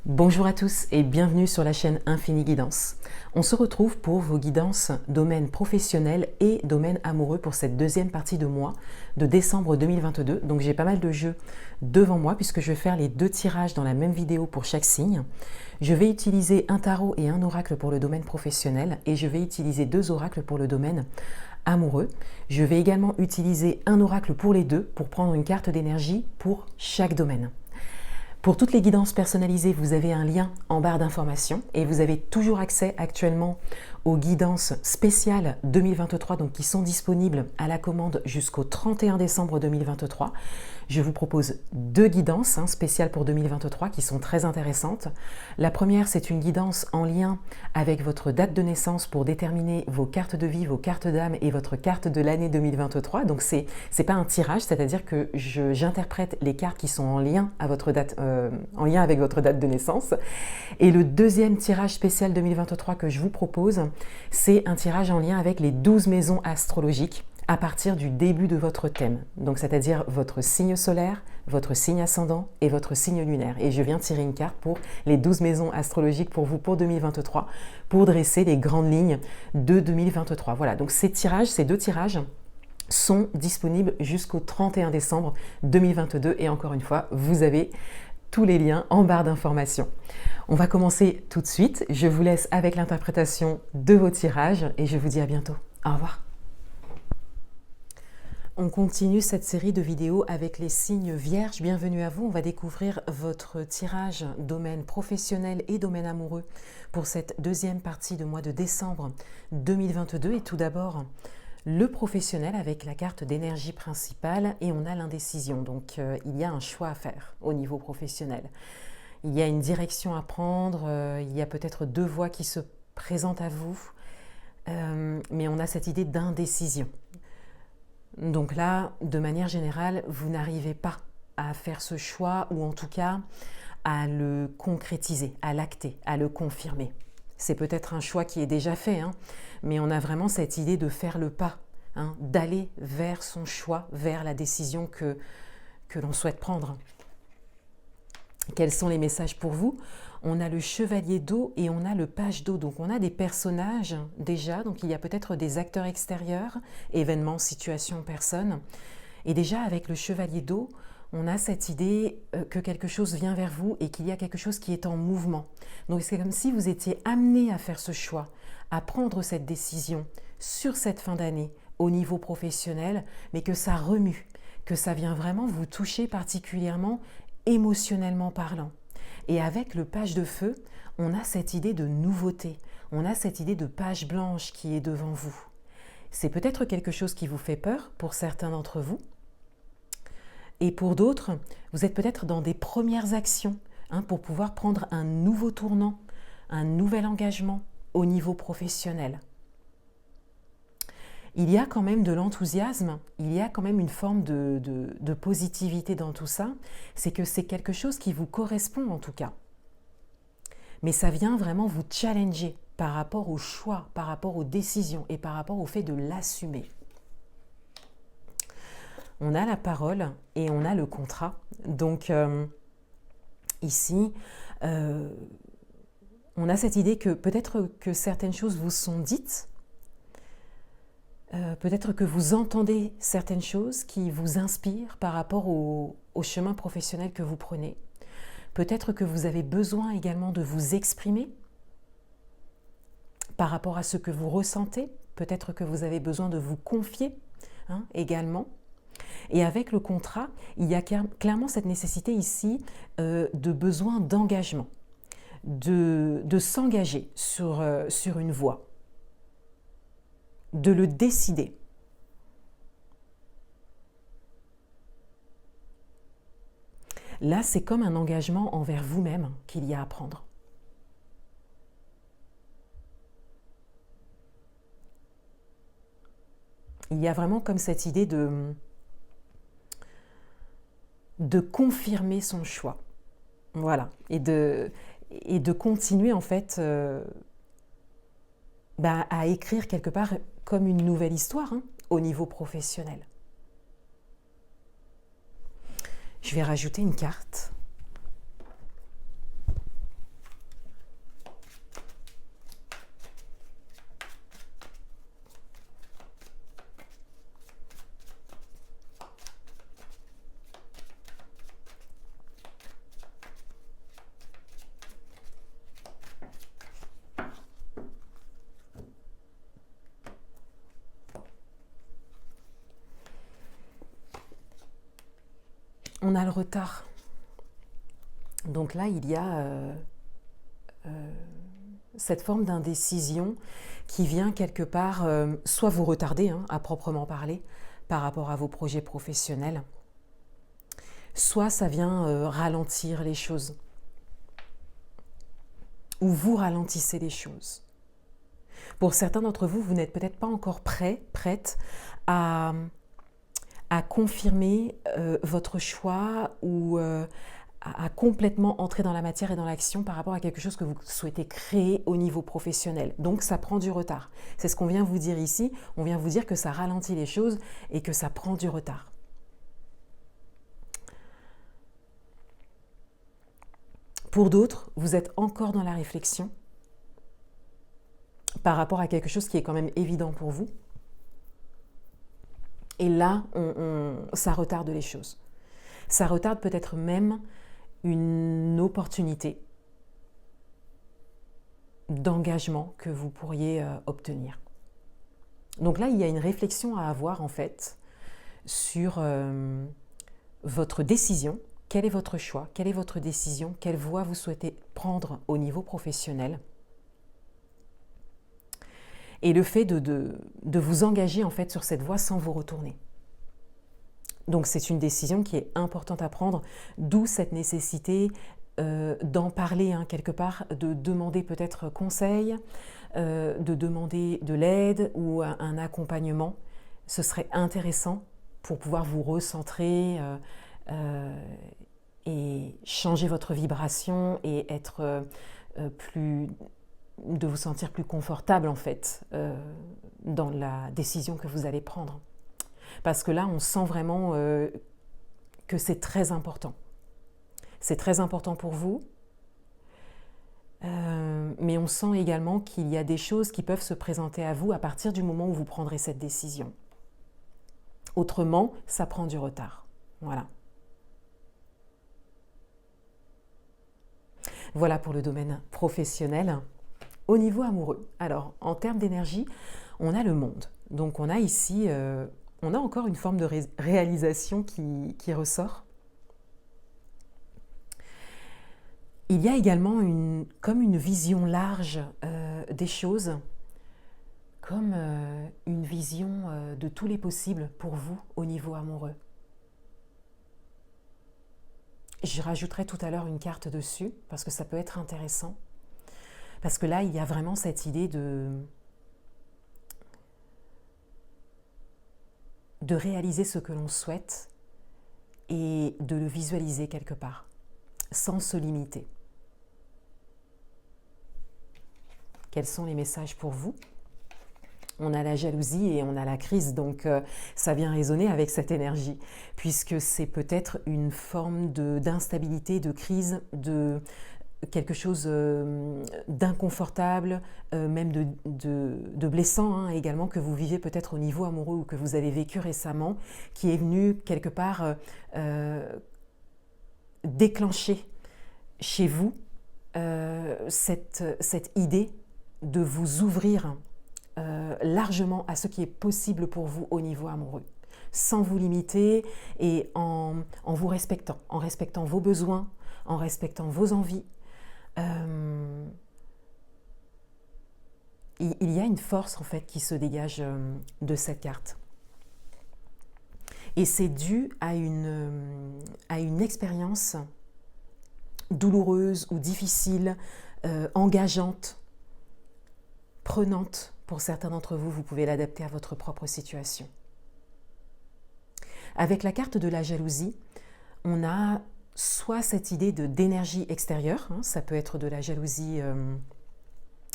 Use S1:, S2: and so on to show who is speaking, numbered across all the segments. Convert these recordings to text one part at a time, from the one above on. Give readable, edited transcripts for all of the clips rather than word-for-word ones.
S1: Bonjour à tous et bienvenue sur la chaîne Infini Guidance. On se retrouve pour vos guidances domaine professionnel et domaine amoureux pour cette deuxième partie de mois de décembre 2022. Donc j'ai pas mal de jeux devant moi puisque je vais faire les deux tirages dans la même vidéo pour chaque signe. Je vais utiliser un tarot et un oracle pour le domaine professionnel et je vais utiliser deux oracles pour le domaine amoureux. Je vais également utiliser un oracle pour les deux pour prendre une carte d'énergie pour chaque domaine. Pour toutes les guidances personnalisées, vous avez un lien en barre d'informations et vous avez toujours accès actuellement aux guidances spéciales 2023 donc qui sont disponibles à la commande jusqu'au 31 décembre 2023. Je vous propose deux guidances spéciales pour 2023 qui sont très intéressantes. La première, c'est une guidance en lien avec votre date de naissance pour déterminer vos cartes de vie, vos cartes d'âme et votre carte de l'année 2023. Donc c'est pas un tirage, c'est-à-dire que j'interprète les cartes qui sont en lien avec votre date de naissance. Et le deuxième tirage spécial 2023 que je vous propose, c'est un tirage en lien avec les 12 maisons astrologiques à partir du début de votre thème, donc c'est-à-dire votre signe solaire, votre signe ascendant et votre signe lunaire. Et je viens tirer une carte pour les 12 maisons astrologiques pour vous pour 2023, pour dresser les grandes lignes de 2023. Voilà, donc ces deux tirages sont disponibles jusqu'au 31 décembre 2022 et encore une fois, vous avez tous les liens en barre d'informations. On va commencer tout de suite. Je vous laisse avec l'interprétation de vos tirages et je vous dis à bientôt. Au revoir. On continue cette série de vidéos avec les signes vierges. Bienvenue à vous. On va découvrir votre tirage domaine professionnel et domaine amoureux pour cette deuxième partie de mois de décembre 2022. Et tout d'abord, le professionnel avec la carte d'énergie principale et on a l'indécision. Donc, il y a un choix à faire au niveau professionnel. Il y a une direction à prendre, il y a peut-être deux voies qui se présentent à vous, mais on a cette idée d'indécision. Donc là, de manière générale, vous n'arrivez pas à faire ce choix ou en tout cas à le concrétiser, à l'acter, à le confirmer. C'est peut-être un choix qui est déjà fait, mais on a vraiment cette idée de faire le pas, d'aller vers son choix, vers la décision que l'on souhaite prendre. Quels sont les messages pour vous ? On a le chevalier d'eau et on a le page d'eau. Donc on a des personnages déjà, donc il y a peut-être des acteurs extérieurs, événements, situations, personnes. Et déjà avec le chevalier d'eau, on a cette idée que quelque chose vient vers vous et qu'il y a quelque chose qui est en mouvement. Donc c'est comme si vous étiez amené à faire ce choix, à prendre cette décision sur cette fin d'année au niveau professionnel, mais que ça remue, que ça vient vraiment vous toucher particulièrement émotionnellement parlant. Et avec le page de feu, on a cette idée de nouveauté, on a cette idée de page blanche qui est devant vous. C'est peut-être quelque chose qui vous fait peur pour certains d'entre vous. Et pour d'autres, vous êtes peut-être dans des premières actions pour pouvoir prendre un nouveau tournant, un nouvel engagement au niveau professionnel. Il y a quand même de l'enthousiasme, il y a quand même une forme de positivité dans tout ça. C'est que c'est quelque chose qui vous correspond en tout cas. Mais ça vient vraiment vous challenger par rapport au choix, par rapport aux décisions et par rapport au fait de l'assumer. On a la parole et on a le contrat. Donc ici, on a cette idée que peut-être que certaines choses vous sont dites, peut-être que vous entendez certaines choses qui vous inspirent par rapport au chemin professionnel que vous prenez. Peut-être que vous avez besoin également de vous exprimer par rapport à ce que vous ressentez. Peut-être que vous avez besoin de vous confier également. Et avec le contrat, il y a clairement cette nécessité ici de besoin d'engagement, de s'engager sur une voie, de le décider. Là, c'est comme un engagement envers vous-même qu'il y a à prendre. Il y a vraiment comme cette idée de confirmer son choix. Voilà. Et de continuer en fait à écrire quelque part comme une nouvelle histoire au niveau professionnel. Je vais rajouter une carte. on a le retard. Donc là, il y a cette forme d'indécision qui vient quelque part, soit vous retarder, à proprement parler, par rapport à vos projets professionnels, soit ça vient ralentir les choses, ou vous ralentissez les choses. Pour certains d'entre vous, vous n'êtes peut-être pas encore prête à confirmer votre choix ou à complètement entrer dans la matière et dans l'action par rapport à quelque chose que vous souhaitez créer au niveau professionnel. Donc ça prend du retard. C'est ce qu'on vient vous dire ici. On vient vous dire que ça ralentit les choses et que ça prend du retard. Pour d'autres, vous êtes encore dans la réflexion par rapport à quelque chose qui est quand même évident pour vous. Et là, ça retarde les choses. Ça retarde peut-être même une opportunité d'engagement que vous pourriez obtenir. Donc là, il y a une réflexion à avoir en fait sur votre décision. Quel est votre choix? Quelle est votre décision? Quelle voie vous souhaitez prendre au niveau professionnel? Et le fait de vous engager en fait sur cette voie sans vous retourner. Donc c'est une décision qui est importante à prendre, d'où cette nécessité d'en parler quelque part, de demander peut-être conseil, de demander de l'aide ou un accompagnement. Ce serait intéressant pour pouvoir vous recentrer et changer votre vibration et être de vous sentir plus confortable en fait dans la décision que vous allez prendre. Parce que là, on sent vraiment que c'est très important. C'est très important pour vous, mais on sent également qu'il y a des choses qui peuvent se présenter à vous à partir du moment où vous prendrez cette décision. Autrement, ça prend du retard. Voilà. Voilà pour le domaine professionnel. Au niveau amoureux, alors en termes d'énergie, on a le monde. Donc on a ici... on a encore une forme de réalisation qui ressort. Il y a également comme une vision large des choses, comme une vision de tous les possibles pour vous au niveau amoureux. Je rajouterai tout à l'heure une carte dessus, parce que ça peut être intéressant. Parce que là, il y a vraiment cette idée de réaliser ce que l'on souhaite et de le visualiser quelque part, sans se limiter. Quels sont les messages pour vous? On a la jalousie et on a la crise, donc ça vient résonner avec cette énergie, puisque c'est peut-être une forme d'instabilité, de crise, de quelque chose d'inconfortable, même de blessant également, que vous vivez peut-être au niveau amoureux ou que vous avez vécu récemment, qui est venu quelque part déclencher chez vous cette idée de vous ouvrir largement à ce qui est possible pour vous au niveau amoureux, sans vous limiter et en vous respectant, en respectant vos besoins, en respectant vos envies. Il y a une force en fait qui se dégage de cette carte. Et c'est dû à une expérience douloureuse ou difficile, engageante, prenante. Pour certains d'entre vous, vous pouvez l'adapter à votre propre situation. Avec la carte de la jalousie, on a soit cette idée d'énergie extérieure, ça peut être de la jalousie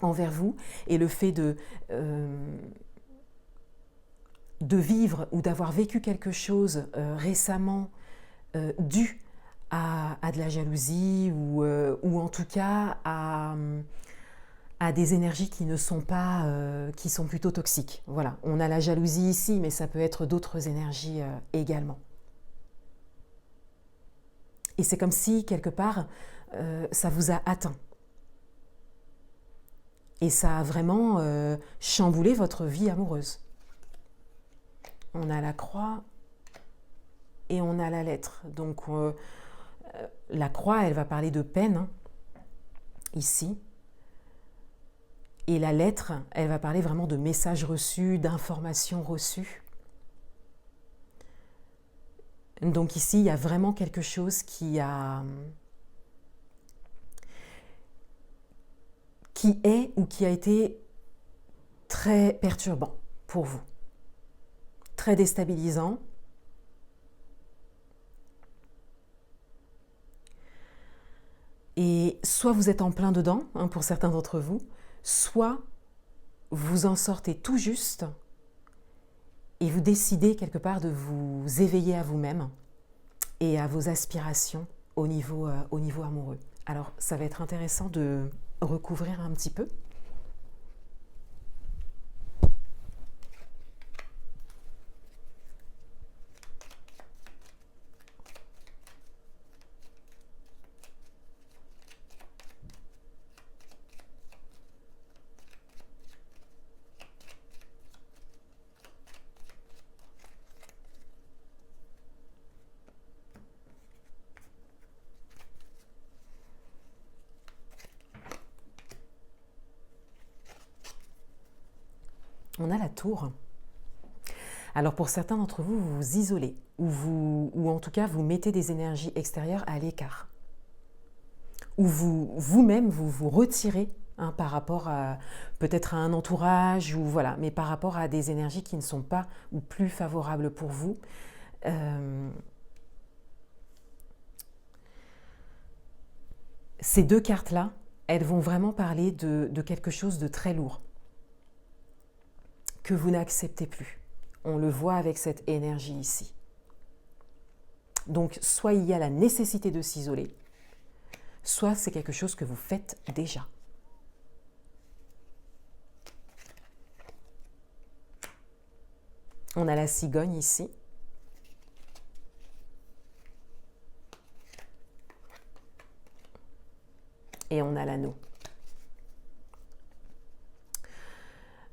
S1: envers vous, et le fait de vivre ou d'avoir vécu quelque chose récemment dû à de la jalousie ou en tout cas à des énergies qui ne sont pas, qui sont plutôt toxiques. Voilà, on a la jalousie ici, mais ça peut être d'autres énergies également. Et c'est comme si, quelque part, ça vous a atteint. Et ça a vraiment chamboulé votre vie amoureuse. On a la croix et on a la lettre. Donc la croix, elle va parler de peine, hein, ici. Et la lettre, elle va parler vraiment de messages reçus, d'informations reçues. Donc ici, il y a vraiment quelque chose qui est ou qui a été très perturbant pour vous, très déstabilisant. Et soit vous êtes en plein dedans, hein, pour certains d'entre vous, soit vous en sortez tout juste et vous décidez quelque part de vous éveiller à vous-même et à vos aspirations au niveau amoureux. Alors, ça va être intéressant de recouvrir un petit peu. On a la tour. Alors pour certains d'entre vous, vous vous isolez ou en tout cas vous mettez des énergies extérieures à l'écart. Ou vous-même vous retirez, hein, par rapport à peut-être à un entourage ou voilà, mais par rapport à des énergies qui ne sont pas ou plus favorables pour vous. Ces deux cartes-là, elles vont vraiment parler de quelque chose de très lourd que vous n'acceptez plus. On le voit avec cette énergie ici. Donc, soit il y a la nécessité de s'isoler, soit c'est quelque chose que vous faites déjà. On a la cigogne ici. Et on a l'anneau.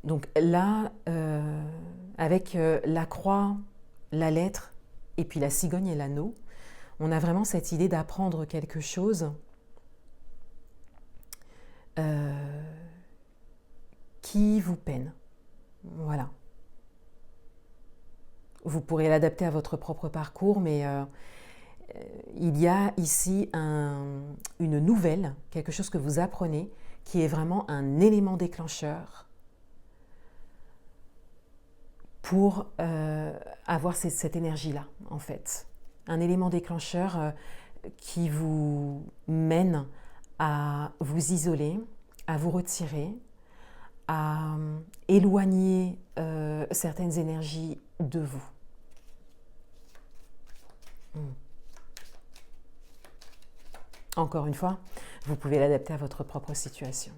S1: Donc là, avec la croix, la lettre, et puis la cigogne et l'anneau, on a vraiment cette idée d'apprendre quelque chose qui vous peine. Voilà. Vous pourrez l'adapter à votre propre parcours, mais il y a ici une nouvelle, quelque chose que vous apprenez, qui est vraiment un élément déclencheur pour avoir cette énergie-là, en fait. Un élément déclencheur qui vous mène à vous isoler, à vous retirer, à éloigner certaines énergies de vous. Encore une fois, vous pouvez l'adapter à votre propre situation.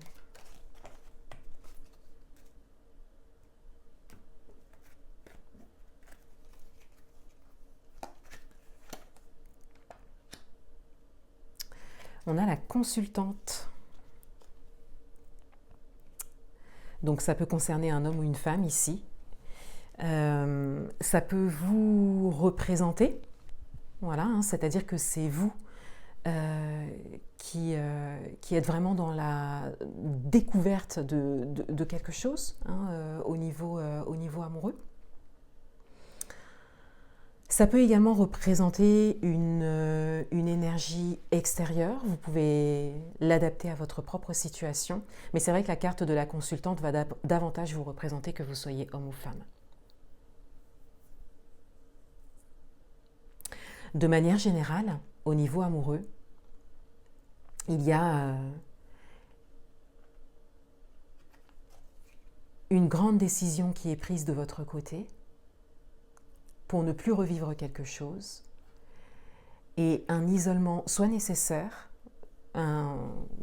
S1: On a la consultante. Donc ça peut concerner un homme ou une femme ici. Ça peut vous représenter, voilà, hein, c'est-à-dire que c'est vous qui êtes vraiment dans la découverte de quelque chose, hein, au niveau amoureux. Ça peut également représenter une énergie extérieure. Vous pouvez l'adapter à votre propre situation. Mais c'est vrai que la carte de la consultante va davantage vous représenter que vous soyez homme ou femme. De manière générale, au niveau amoureux, il y a une grande décision qui est prise de votre côté pour ne plus revivre quelque chose, et un isolement soit nécessaire,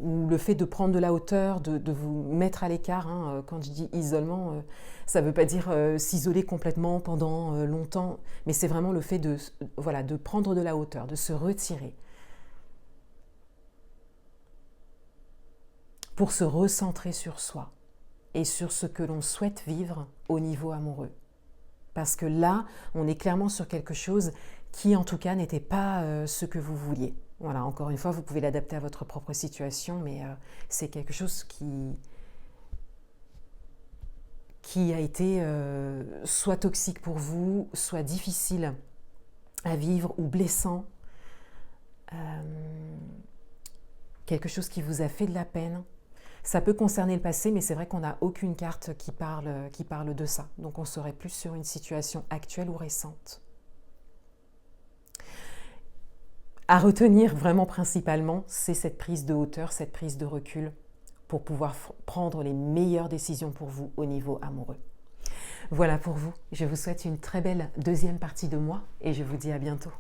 S1: ou le fait de prendre de la hauteur, de vous mettre à l'écart, hein. Quand je dis isolement, ça ne veut pas dire s'isoler complètement pendant longtemps, mais c'est vraiment le fait de prendre de la hauteur, de se retirer, pour se recentrer sur soi et sur ce que l'on souhaite vivre au niveau amoureux. Parce que là, on est clairement sur quelque chose qui en tout cas n'était pas ce que vous vouliez. Voilà, encore une fois, vous pouvez l'adapter à votre propre situation, mais c'est quelque chose qui a été soit toxique pour vous, soit difficile à vivre ou blessant. Quelque chose qui vous a fait de la peine. Ça peut concerner le passé, mais c'est vrai qu'on n'a aucune carte qui parle de ça. Donc on serait plus sur une situation actuelle ou récente. À retenir vraiment principalement, c'est cette prise de hauteur, cette prise de recul pour pouvoir prendre les meilleures décisions pour vous au niveau amoureux. Voilà pour vous. Je vous souhaite une très belle deuxième partie de mois et je vous dis à bientôt.